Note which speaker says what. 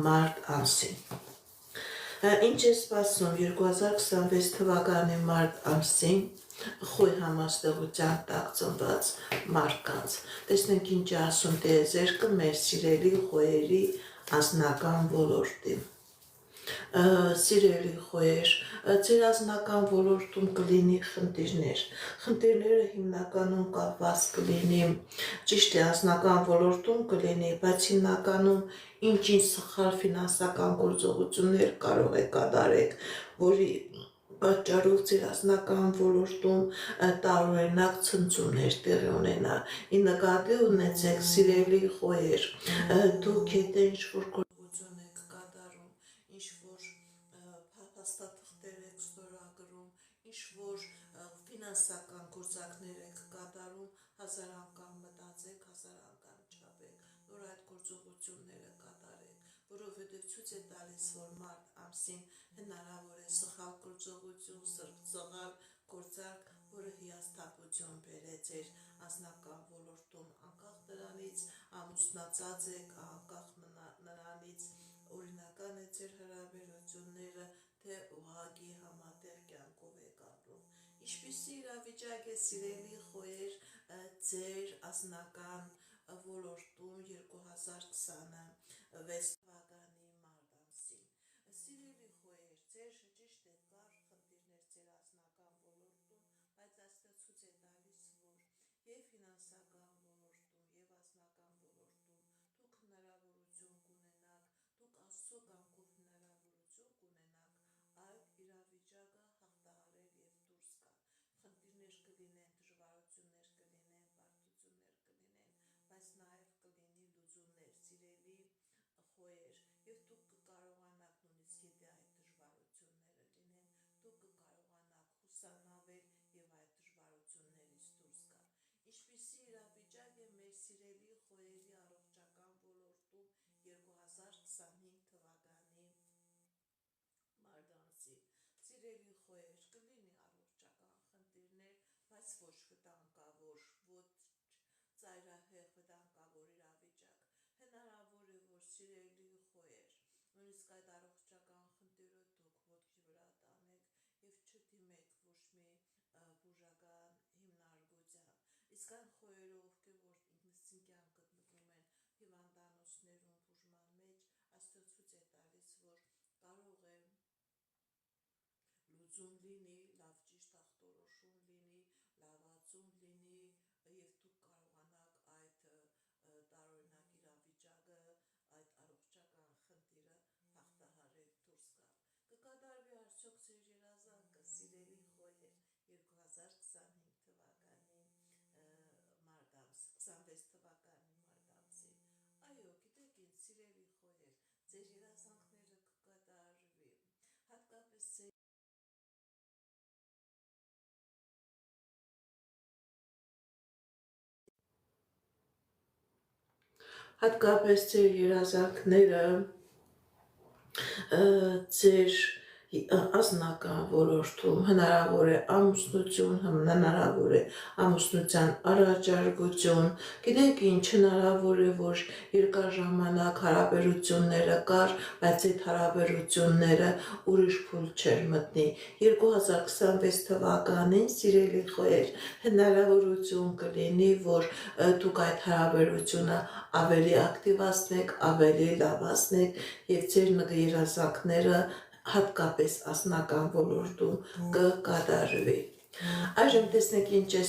Speaker 1: մարտ ամսին։ Ինչ է սպասում 2026 թվականի մարտ ամսին խույ համաստեղության տակ ծնված մարդկանց։ Տեսնենք ինչ է ասում տիեզերքը մեր սիրելի խոյերի անձնական ոլորտին։ Սիրելի խոյեր, ձեր անձնական ոլորտում կլինի խնդիրներ։ Խնդիրները հիմնականում կապված կլինի, ճիշտ է, անձնական ոլորտում կլինի, բայց հիմնականում ինչ-ինչ սխալ ֆինանսական գործողություններ կարող եք կատարեք, որի պատճառով ձեր անձնական ոլորտում տարօրինակ ցնցումներ տեղի ունենա։ Ի նկատի ունեցեք, սիրելի խոյեր, դուք եթե ինչ-որ գործողություն եք կատարում, ինչ-որ փաստաթղթեր եք ստորագրում, ինչ-որ ֆինանսական գործակներ եք կատարում, հազար անգամ մտածեք, հազար անգամ չափեք, որ այդ գործողությունները կատարեք, որովհետև ցույց է տալիս, որ մարտ ամսին հնարավոր է սխալ գործողություն, սխալ գործարք, որը հիասթափություն բերե ձեր անձնական ոլորտում, անկախ նրանից ամուսնացած եք, անկախ նրանից օրինական է ձեր հարաբերությունները, թե ուղղակի համատեղ կյանքով եք ապրում։ Ինչպիսի իրավիճակ է սիրելի խոյեր ձեր անձնական ոլորտում 2026 թվականի մարտ ամսին։ Սիրելի խոյեր, ձեր ճիշտ է կար խնդիրներ ձեր անձնական ոլորտում, բայց այստեղ ցույց է տալիս, որ եւ ֆինանսական ոլորտում եւ անձնական ոլորտում դուք հնարավորություն կունենաք, դուք Աստծո կամքով հնարավորություն կունենաք այդ իրավիճակը հաղթահարել եւ դուրս գալ։ Խնդիրներ կլինեն, դժվարություններ կլինեն, բարդություններ կլինեն, բայց նաեւ կլինի լուծումներ, սիրելի խոյեր, եւ դուք կկարողանաք նույնիսկ եթե այդ դժվարությունները լինեն, դուք կկարողանաք հուսանավել եւ այդ դժվարություններից դուրս գալ։ Ինչպիսի իրավիճակ է մեր սիրելի խոյերի առողջական ոլորտում 2025 թվականի մարտ ամսին։ Սիրելի խոյեր, կլինի առողջական խնդիրներ, բայց ոչ վտանգավոր, ոչ ծայրահեղ վտանգավոր իրավիճակ։ Հնարավոր է, որ սիրելի խոյեր, նույնիսկ այդ առողջական խնդիրը դուք ոտքի վրա տանեք եւ չդիմեք ոչ մի բուժական հիմնարկության։ Իսկ այն խոյերը, ովքեր որ ինքնին կյանք գտնվում են հիվանդանոցներում բուժման մեջ, այստեղ ցույց է տալիս, որ կարող է լուծում լինի, լավ ճիշտ ախտորոշում լինի, լավացում լինի եւ դուք կարողանաք այդ տարօրինակ իրավիճակը, այդ առողջական խնդիրը հաղթահարել դուրս գալ։ Կկատարվի արդյոք ձեր երազանքը, սիրելի խոյեր, 2025 թվականի մարտ ամսին, 26 թվականի մարտ ամսին։ Այո, գիտեք ինչ, սիրելի խոյեր, ձեր երազանքները կկատարվի, հատկապես ձեր երազանքները ձեր անձնական ոլորտում հնարավոր է ամուսնություն, հնարավոր է ամուսնության առաջարկություն, գիտեք ինչ, հնարավոր է, որ երկար ժամանակ հարաբերությունները կար, բայց այդ հարաբերությունները ուրիշ փուլ չէր մտնի։ 2026 թվականին, սիրելի խոյեր, հնարավորություն կլինի, որ դուք այդ հարաբերությունը ավելի ակտիվացնեք, ավելի լավացնեք եւ ձեր երազանքները հատկապես անձնական ոլորտում կկատարվի։ Այժմ տեսնենք ինչ է